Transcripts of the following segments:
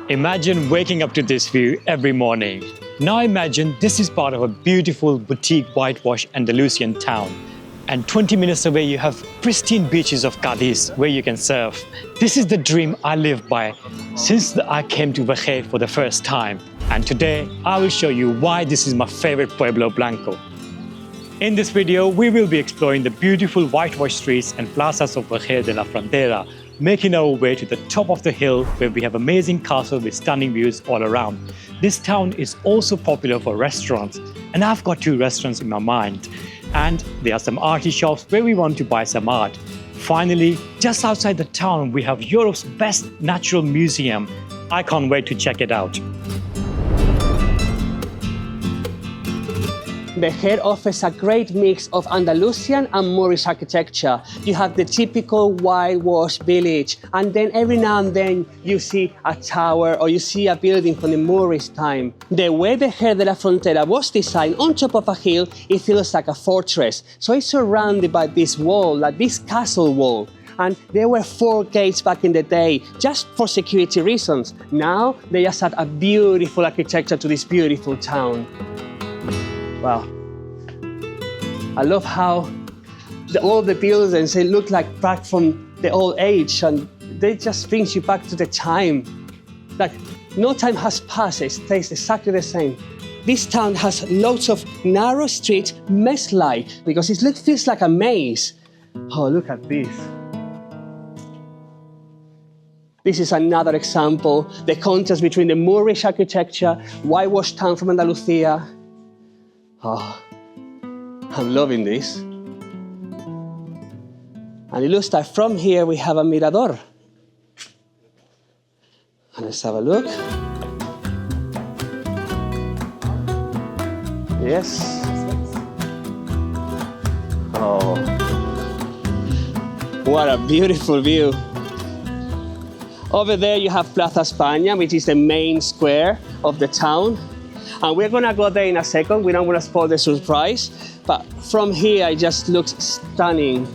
Imagine waking up to this view every morning. Now imagine this is part of a beautiful boutique whitewashed Andalucian town. And 20 minutes away you have pristine beaches of Cadiz where you can surf. This is the dream I live by since I came to Vejer for the first time. And today I will show you why this is my favorite Pueblo Blanco. In this video, we will be exploring the beautiful whitewashed streets and plazas of Vejer de la Frontera, making our way to the top of the hill where we have amazing castles with stunning views all around. This town is also popular for restaurants, and I've got 2 restaurants in my mind. And there are some arty shops where we want to buy some art. Finally, just outside the town, we have Europe's best natural museum. I can't wait to check it out. Vejer offers a great mix of Andalucian and Moorish architecture. You have the typical whitewashed village, and then every now and then you see a tower or you see a building from the Moorish time. The way Vejer de la Frontera was designed on top of a hill, it feels like a fortress. So it's surrounded by this wall, like this castle wall. And there were 4 gates back in the day, just for security reasons. Now they just add a beautiful architecture to this beautiful town. Wow. I love how all the buildings, they look like back from the old age, and they just brings you back to the time. Like no time has passed, it stays exactly the same. This town has lots of narrow streets, maze-like, because it feels like a maze. Oh, look at this. This is another example, the contrast between the Moorish architecture, whitewashed town from Andalucia. Oh, I'm loving this. And it looks like from here we have a mirador. And let's have a look. Yes. Oh, what a beautiful view. Over there you have Plaza España, which is the main square of the town. And we're gonna go there in a second. We don't want to spoil the surprise, but from here it just looks stunning.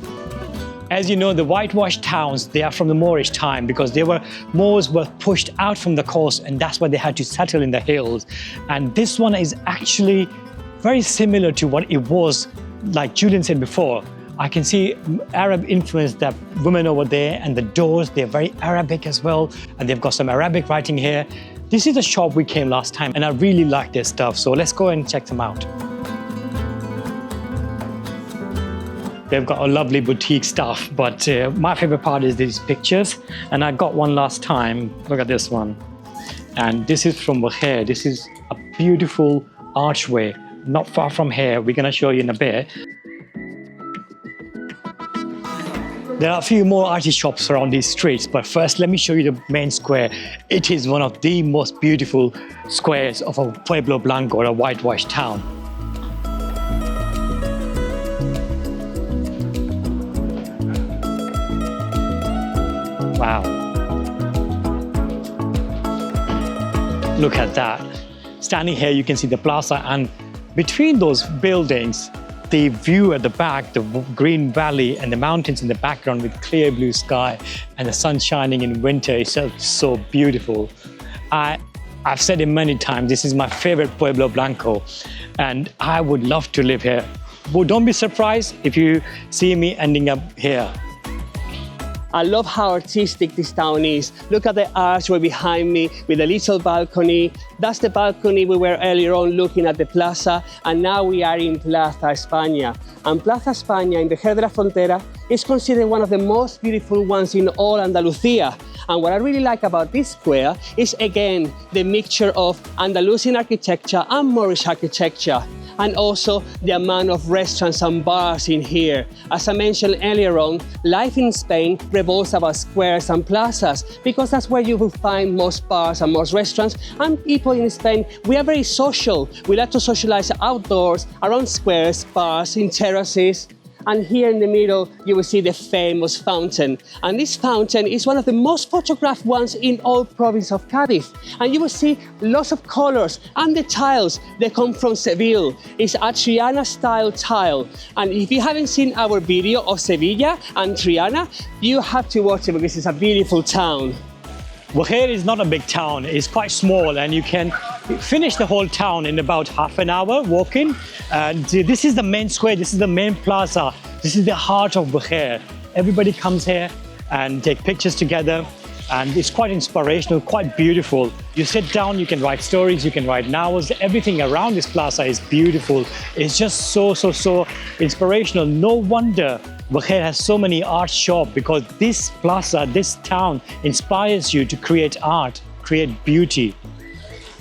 As you know, the whitewashed towns, they are from the Moorish time because Moors were pushed out from the coast, and that's why they had to settle in the hills. And this one is actually very similar to what it was, like Julian said before. I can see Arab influence, that women over there, and the doors, they're very Arabic as well, and they've got some Arabic writing here. This is the shop we came last time, and I really like their stuff, so let's go and check them out. They've got a lovely boutique stuff, but my favorite part is these pictures, and I got one last time. Look at this one. And this is from Vejer. This is a beautiful archway, not far from here. We're gonna show you in a bit. There are a few more arty shops around these streets, but first let me show you the main square. It is one of the most beautiful squares of a Pueblo Blanco, or a whitewashed town. Wow. Look at that. Standing here, you can see the plaza, and between those buildings, the view at the back, the green valley and the mountains in the background with clear blue sky and the sun shining in winter is so beautiful. I've said it many times, this is my favorite Pueblo Blanco, and I would love to live here. But don't be surprised if you see me ending up here. I love how artistic this town is. Look at the archway behind me with a little balcony. That's the balcony we were earlier on looking at the plaza, and now we are in Plaza España. And Plaza España in Vejer de la Frontera is considered one of the most beautiful ones in all Andalucia. And what I really like about this square is, again, the mixture of Andalusian architecture and Moorish architecture, and also the amount of restaurants and bars in here. As I mentioned earlier on, life in Spain revolves about squares and plazas, because that's where you will find most bars and most restaurants. And people in Spain, we are very social. We like to socialize outdoors, around squares, bars, in terraces. And here in the middle, you will see the famous fountain. And this fountain is one of the most photographed ones in all province of Cadiz. And you will see lots of colors, and the tiles, they come from Seville. It's a Triana style tile. And if you haven't seen our video of Sevilla and Triana, you have to watch it because it's a beautiful town. Vejer is not a big town, it's quite small, and you can finish the whole town in about half an hour walking. And this is the main square, this is the main plaza, this is the heart of Vejer. Everybody comes here and take pictures together, and it's quite inspirational, quite beautiful. You sit down, you can write stories, you can write novels. Everything around this plaza is beautiful. It's just so inspirational. No wonder Vejer has so many art shops, because this plaza, this town inspires you to create art, create beauty.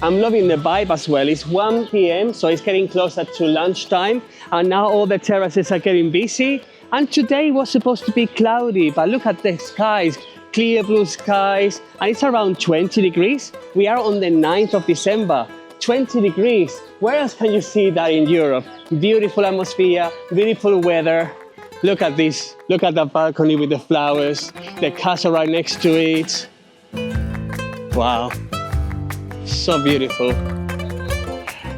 I'm loving the vibe as well. It's 1 p.m, so it's getting closer to lunchtime, and now all the terraces are getting busy. And today was supposed to be cloudy, but look at the skies, clear blue skies, and it's around 20 degrees. We are on the 9th of December, 20 degrees. Where else can you see that in Europe? Beautiful atmosphere, beautiful weather. Look at this, look at the balcony with the flowers, the castle right next to it. Wow, so beautiful.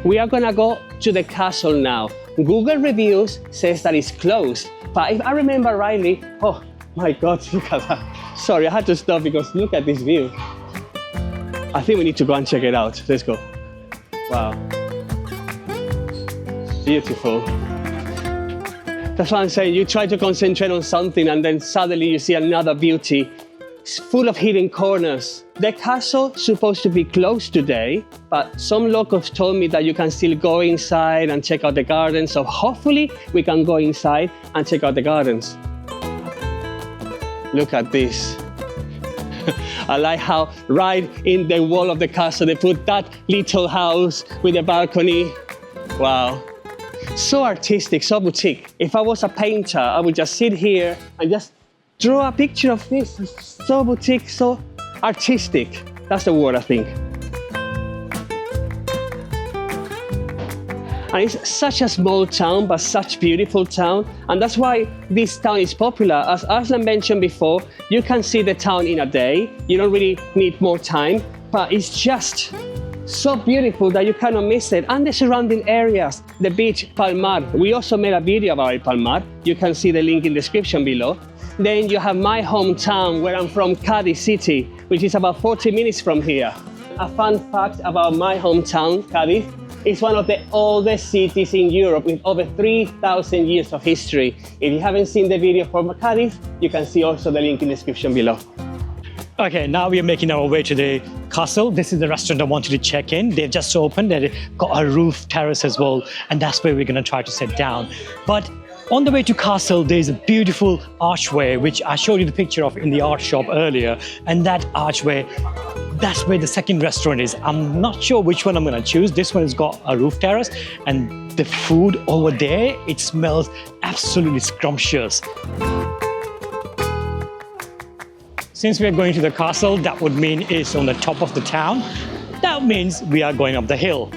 We are gonna go to the castle now. Google reviews says that it's closed, but if I remember rightly, oh my God, look at that. Sorry, I had to stop because look at this view. I think we need to go and check it out. Let's go. Wow. Beautiful. That's what I'm saying. You try to concentrate on something and then suddenly you see another beauty. It's full of hidden corners. The castle is supposed to be closed today, but some locals told me that you can still go inside and check out the gardens. So hopefully we can go inside and check out the gardens. Look at this. I like how right in the wall of the castle they put that little house with a balcony. Wow. So artistic, so boutique. If I was a painter, I would just sit here and just draw a picture of this. It's so boutique, so artistic. That's the word, I think. And it's such a small town, but such beautiful town. And that's why this town is popular. As Aslan mentioned before, you can see the town in a day. You don't really need more time, but it's just so beautiful that you cannot miss it. And the surrounding areas, the beach, Palmar. We also made a video about it, Palmar. You can see the link in the description below. Then you have my hometown, where I'm from, Cadiz city, which is about 40 minutes from here. A fun fact about my hometown, Cadiz, it's one of the oldest cities in Europe with over 3,000 years of history. If you haven't seen the video from Cadiz, you can see also the link in the description below. Okay, now we are making our way to the castle. This is the restaurant I wanted to check in. They've just opened, they've got a roof terrace as well, and that's where we're gonna try to sit down. But on the way to castle, there's a beautiful archway, which I showed you the picture of in the art shop earlier. And that archway, that's where the second restaurant is. I'm not sure which one I'm gonna choose. This one has got a roof terrace, and the food over there, it smells absolutely scrumptious. Since we're going to the castle, that would mean it's on the top of the town. That means we are going up the hill.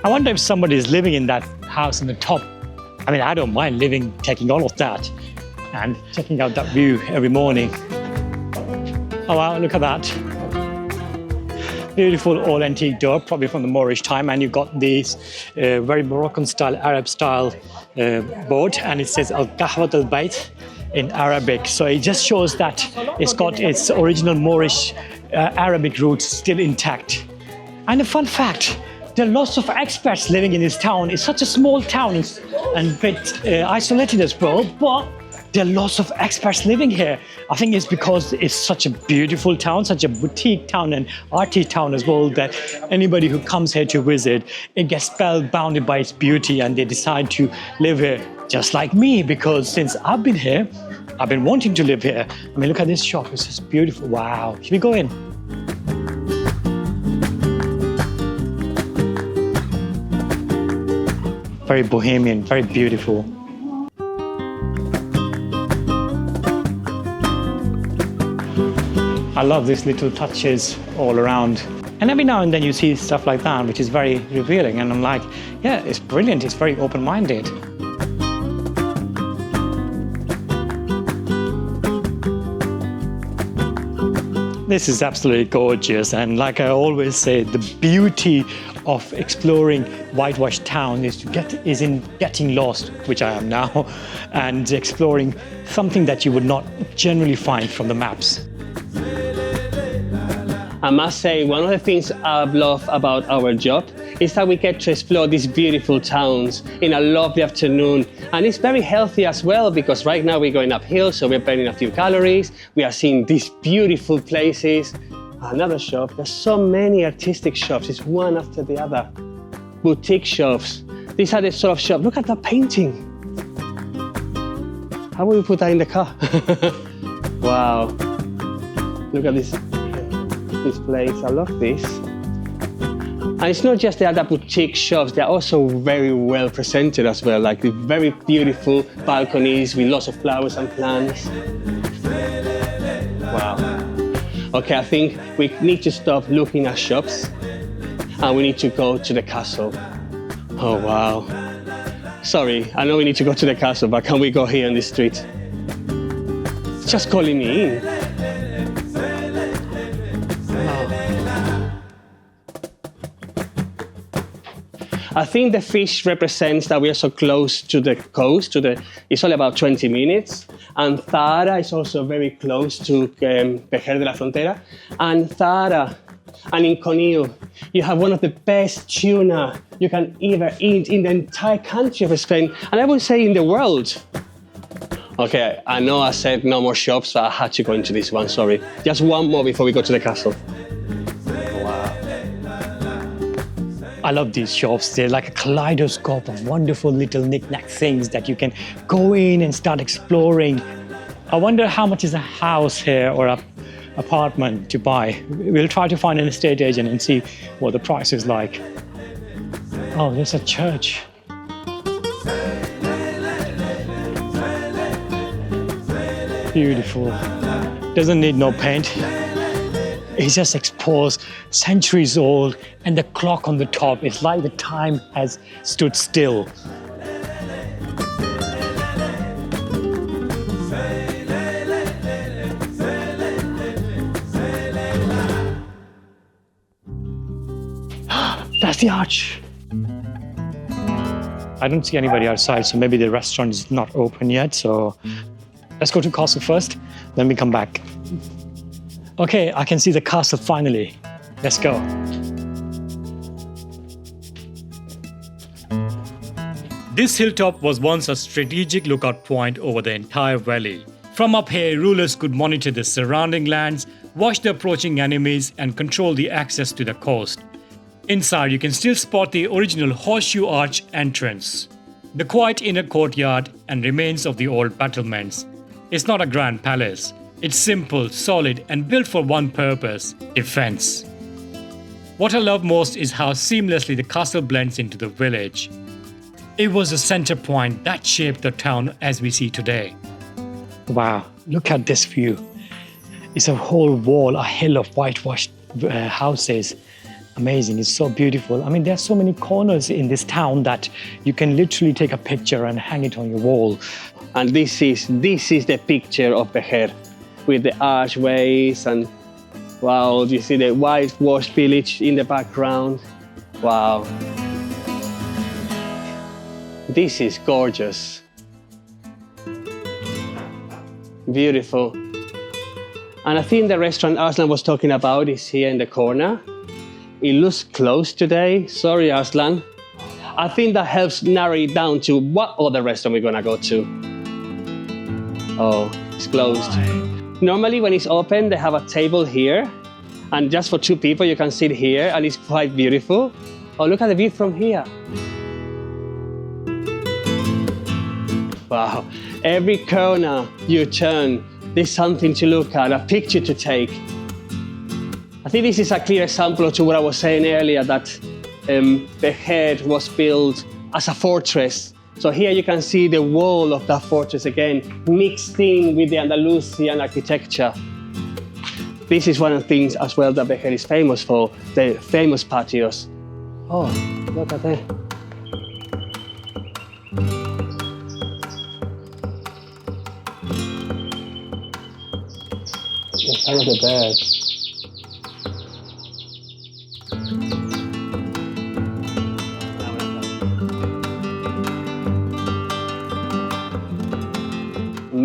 I wonder if somebody is living in that house in the top. I mean, I don't mind taking all of that and checking out that view every morning. Oh wow, look at that. Beautiful old antique door, probably from the Moorish time, and you've got this very Moroccan style, Arab style board, and it says Al-Qahwat al-Bayt in Arabic. So it just shows that it's got its original Moorish Arabic roots still intact. And a fun fact, there are lots of expats living in this town. It's such a small town and a bit isolated as well, but there are lots of expats living here. I think it's because it's such a beautiful town, such a boutique town and arty town as well, that anybody who comes here to visit, it gets spellbounded by its beauty, and they decide to live here just like me, because since I've been here, I've been wanting to live here. I mean, look at this shop, it's just beautiful. Wow, should we go in? Very bohemian, very beautiful. I love these little touches all around. And every now and then you see stuff like that, which is very revealing. And I'm like, yeah, it's brilliant. It's very open-minded. This is absolutely gorgeous. And like I always say, the beauty of exploring Whitewashed town is in getting lost, which I am now, and exploring something that you would not generally find from the maps. I must say, one of the things I love about our job is that we get to explore these beautiful towns in a lovely afternoon. And it's very healthy as well, because right now we're going uphill, so we're burning a few calories. We are seeing these beautiful places. Another shop, there's so many artistic shops, it's one after the other. Boutique shops. These are the sort of shops. Look at that painting. How will we put that in the car? Wow. Look at this place. I love this. And it's not just the other boutique shops, they're also very well presented as well, like the very beautiful balconies with lots of flowers and plants. Wow. Okay, I think we need to stop looking at shops and we need to go to the castle. Oh, wow. Sorry, I know we need to go to the castle, but can we go here on the street? It's just calling me in. I think the fish represents that we are so close to the coast. It's only about 20 minutes. And Zara is also very close to Vejer de la Frontera. And Zara and in Conil, you have one of the best tuna you can ever eat in the entire country of Spain. And I would say in the world. Okay, I know I said no more shops, but I had to go into this one, sorry. Just one more before we go to the castle. I love these shops. They're like a kaleidoscope of wonderful little knick-knack things that you can go in and start exploring. I wonder how much is a house here or an apartment to buy. We'll try to find an estate agent and see what the price is like. Oh, there's a church. Beautiful. Doesn't need no paint. It just exposed, centuries old, and the clock on the top, it's like the time has stood still. That's the arch. I don't see anybody outside, so maybe the restaurant is not open yet, so let's go to castle first, then we come back. Okay, I can see the castle finally. Let's go. This hilltop was once a strategic lookout point over the entire valley. From up here, rulers could monitor the surrounding lands, watch the approaching enemies, and control the access to the coast. Inside, you can still spot the original horseshoe arch entrance, the quiet inner courtyard, and remains of the old battlements. It's not a grand palace. It's simple, solid, and built for one purpose: defense. What I love most is how seamlessly the castle blends into the village. It was a center point that shaped the town as we see today. Wow, look at this view. It's a whole wall, a hill of whitewashed houses. Amazing, it's so beautiful. I mean, there's so many corners in this town that you can literally take a picture and hang it on your wall. And this is the picture of Vejer, with the archways and wow, you see the whitewashed village in the background. Wow. This is gorgeous. Beautiful. And I think the restaurant Arslan was talking about is here in the corner. It looks closed today. Sorry, Arslan. I think that helps narrow it down to what other restaurant we're gonna go to. Oh, it's closed. Normally when it's open, they have a table here, and just for 2 people, you can sit here, and it's quite beautiful. Oh, look at the view from here. Wow, every corner you turn, there's something to look at, a picture to take. I think this is a clear example to what I was saying earlier, that Vejer was built as a fortress. So here you can see the wall of that fortress again, mixed in with the Andalucian architecture. This is one of the things as well that Vejer is famous for, the famous patios. Oh, look at that. The sound of the birds.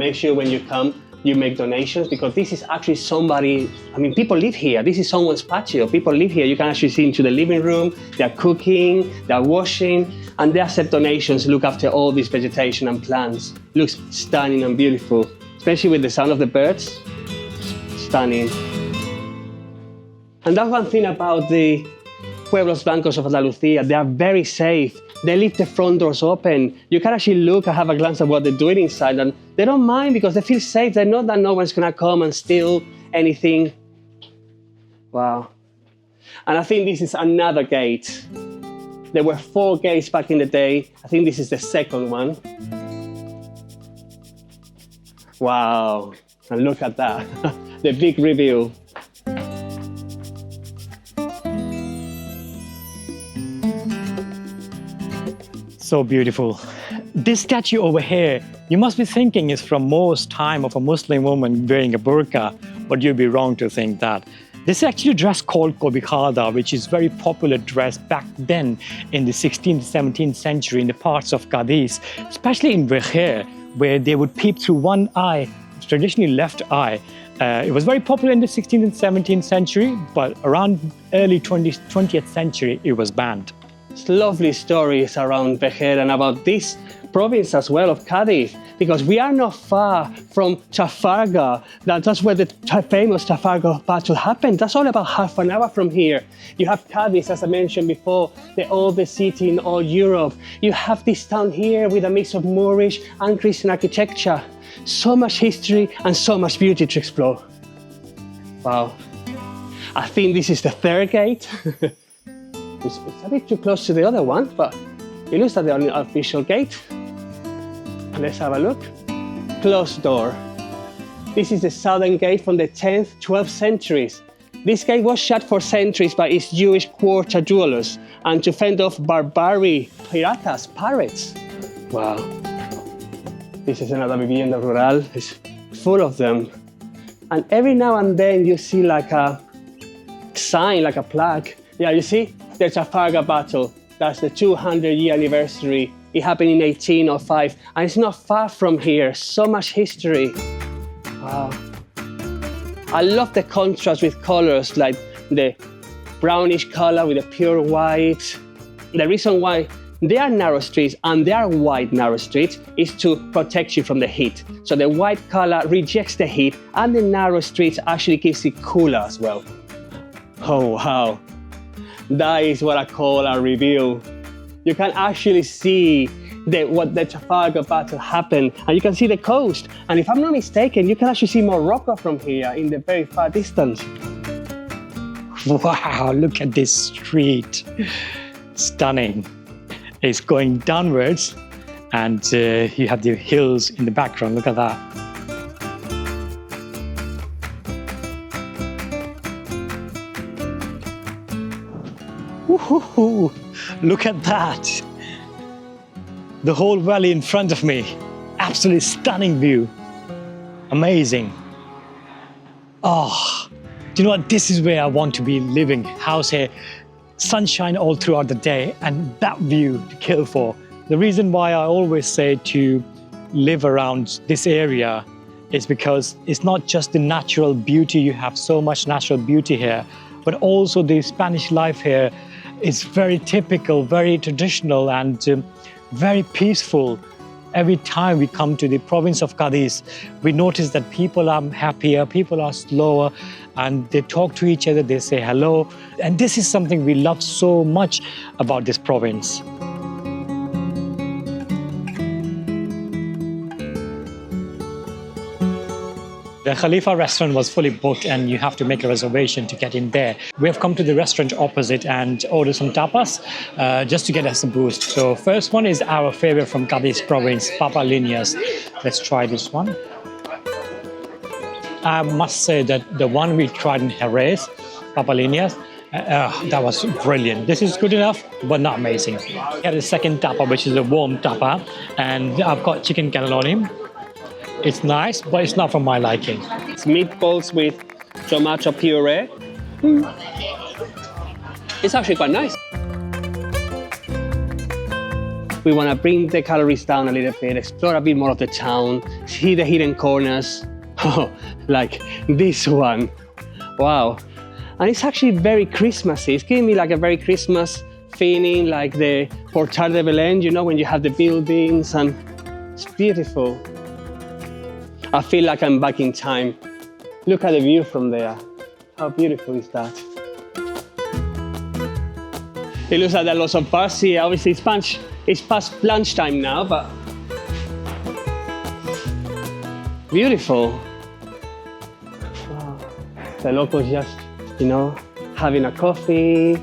make sure when you come, you make donations, because this is actually somebody, I mean, people live here. This is someone's patio. People live here. You can actually see into the living room. They're cooking, they're washing, and they accept donations, look after all this vegetation and plants. Looks stunning and beautiful, especially with the sound of the birds. Stunning. And that's one thing about the Pueblos Blancos of Andalucia. They are very safe. They leave the front doors open. You can actually look and have a glance at what they're doing inside, and they don't mind because they feel safe. They know that no one's gonna come and steal anything. Wow. And I think this is another gate. There were 4 gates back in the day. I think this is the second one. Wow. And look at that, the big reveal. So beautiful. This statue over here, you must be thinking is from Mo's time of a Muslim woman wearing a burqa, but you'd be wrong to think that. This is actually a dress called Cobijada, which is very popular dress back then in the 16th, 17th century in the parts of Cadiz, especially in Vejer, where they would peep through one eye, traditionally left eye. It was very popular in the 16th and 17th century, but around early 20th century, it was banned. It's lovely stories around Vejer and about this province as well of Cadiz, because we are not far from Trafalgar. That's where the famous Trafalgar battle happened. That's all about half an hour from here. You have Cadiz, as I mentioned before, the oldest city in all Europe. You have this town here with a mix of Moorish and Christian architecture. So much history and so much beauty to explore. Wow. I think this is the 3rd gate. It's a bit too close to the other one, but it looks like the unofficial gate. Let's have a look. Closed door. This is the southern gate from the 10th, 12th centuries. This gate was shut for centuries by its Jewish quarter dwellers and to fend off barbaric piratas, pirates. Wow. This is another vivienda rural. It's full of them. And every now and then you see like a sign, like a plaque. Yeah, you see? The Trafalgar battle. That's the 200-year anniversary. It happened in 1805, and it's not far from here. So much history. Wow. I love the contrast with colors, like the brownish color with the pure white. The reason why there are narrow streets and there are wide narrow streets is to protect you from the heat. So the white color rejects the heat, and the narrow streets actually keeps it cooler as well. Oh, wow. That is what I call a reveal. You can actually see what the Trafalgar battle happened, and you can see the coast. And if I'm not mistaken, you can actually see Morocco from here in the very far distance. Wow, look at this street. Stunning. It's going downwards, and you have the hills in the background. Look at that. Woohoo! Look at that. The whole valley in front of me. Absolutely stunning view. Amazing. Oh, do you know what? This is where I want to be living. House here. Sunshine all throughout the day, and that view to kill for. The reason why I always say to live around this area is because it's not just the natural beauty. You have so much natural beauty here, but also the Spanish life here is very typical, very traditional, and very peaceful. Every time we come to the province of Cadiz, we notice that people are happier, people are slower, and they talk to each other, they say hello. And this is something we love so much about this province. The Khalifa restaurant was fully booked, and you have to make a reservation to get in there. We have come to the restaurant opposite and ordered some tapas just to get us a boost. So first one is our favorite from Cadiz province, papalinas. Let's try this one. I must say that the one we tried in Jerez, papalinas, that was brilliant. This is good enough, but not amazing. We had a second tapa, which is a warm tapa, and I've got chicken cannelloni. It's nice, but it's not for my liking. It's meatballs with tomato puree. It's actually quite nice. We want to bring the calories down a little bit, explore a bit more of the town, see the hidden corners. Oh, like this one. Wow. And it's actually very Christmassy. It's giving me like a very Christmas feeling, like the Portal de Belén, you know, when you have the buildings, and it's beautiful. I feel like I'm back in time. Look at the view from there. How beautiful is that? It looks like there are lots of bars here. Obviously, it's past lunchtime now, but beautiful. Wow. The locals just, you know, having a coffee,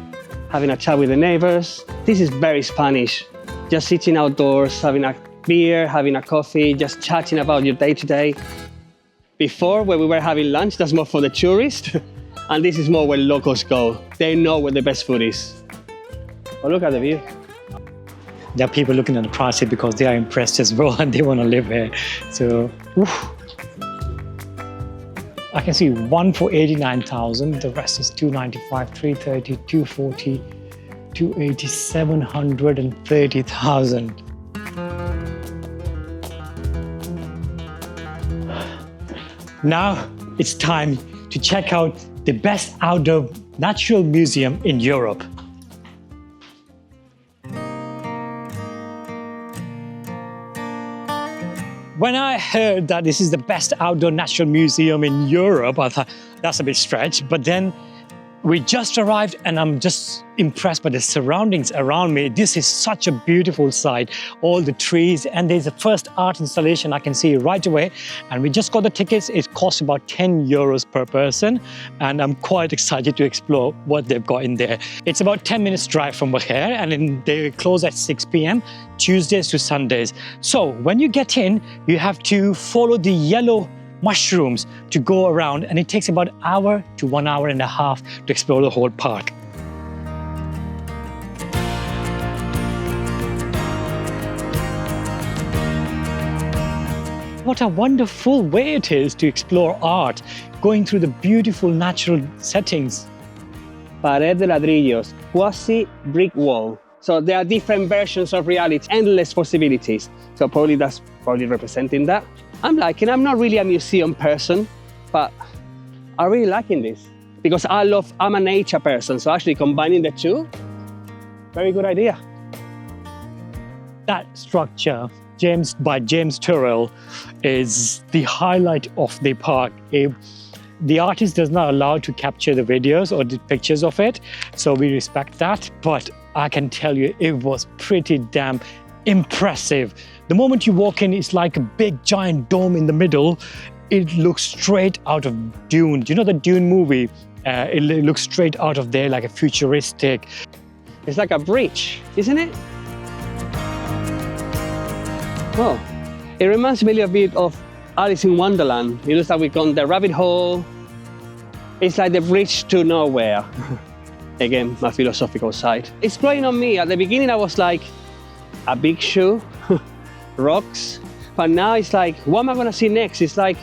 having a chat with the neighbors. This is very Spanish. Just sitting outdoors, having a beer, having a coffee, just chatting about your day-to-day. Before, when we were having lunch, that's more for the tourists. And this is more where locals go. They know where the best food is. Oh, look at the view. There are people looking at the price here because they are impressed as well and they want to live here. So, I can see one for 89,000. The rest is 295, 330, 240, 280, 700 and 30,000. Now it's time to check out the best outdoor natural museum in Europe. When I heard that this is the best outdoor natural museum in Europe, I thought that's a bit stretched. But then we just arrived and I'm just impressed by the surroundings around me. This is such a beautiful sight, all the trees, and there's a first art installation I can see right away. And we just got the tickets. It costs about 10 euros per person. And I'm quite excited to explore what they've got in there. It's about 10 minutes drive from Vejer, and then they close at 6 p.m. Tuesdays to Sundays. So when you get in, you have to follow the yellow mushrooms to go around, and it takes about an hour to 1.5 hours to explore the whole park. What a wonderful way it is to explore art, going through the beautiful natural settings. Pared de ladrillos, quasi brick wall. So there are different versions of reality, endless possibilities. So probably that's representing that. I'm not really a museum person, but I'm really liking this because I'm a nature person. So actually combining the two, very good idea. That structure, by James Turrell, is the highlight of the park. The artist does not allow to capture the videos or the pictures of it, so we respect that. But I can tell you, it was pretty damn impressive. The moment you walk in, it's like a big giant dome in the middle. It looks straight out of Dune. Do you know the Dune movie? It looks straight out of there, like a futuristic. It's like a bridge, isn't it? Well, it reminds me a bit of Alice in Wonderland. It looks like we've gone the rabbit hole. It's like the bridge to nowhere. Again, my philosophical side. It's growing on me. At the beginning, I was like, a big shoe, rocks. But now it's like, what am I gonna see next? It's like,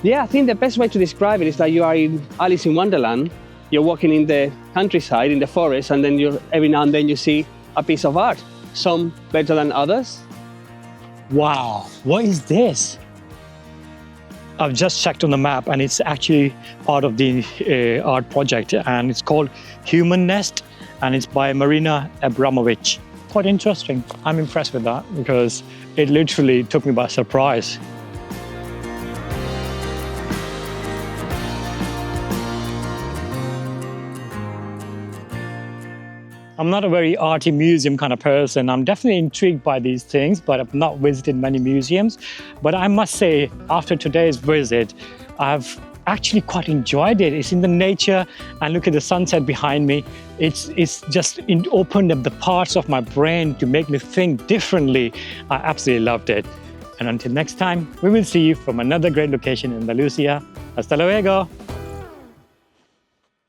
yeah, I think the best way to describe it is that you are in Alice in Wonderland. You're walking in the countryside, in the forest, and then every now and then you see a piece of art. Some better than others. Wow, what is this? I've just checked on the map and it's actually part of the art project, and it's called Human Nest and it's by Marina Abramovich. Quite interesting. I'm impressed with that because it literally took me by surprise. I'm not a very arty museum kind of person. I'm definitely intrigued by these things, but I've not visited many museums. But I must say, after today's visit, I've actually quite enjoyed it. It's in the nature, and look at the sunset behind me. It's just opened up the parts of my brain to make me think differently. I absolutely loved it. And until next time, we will see you from another great location in Andalusia. Hasta luego.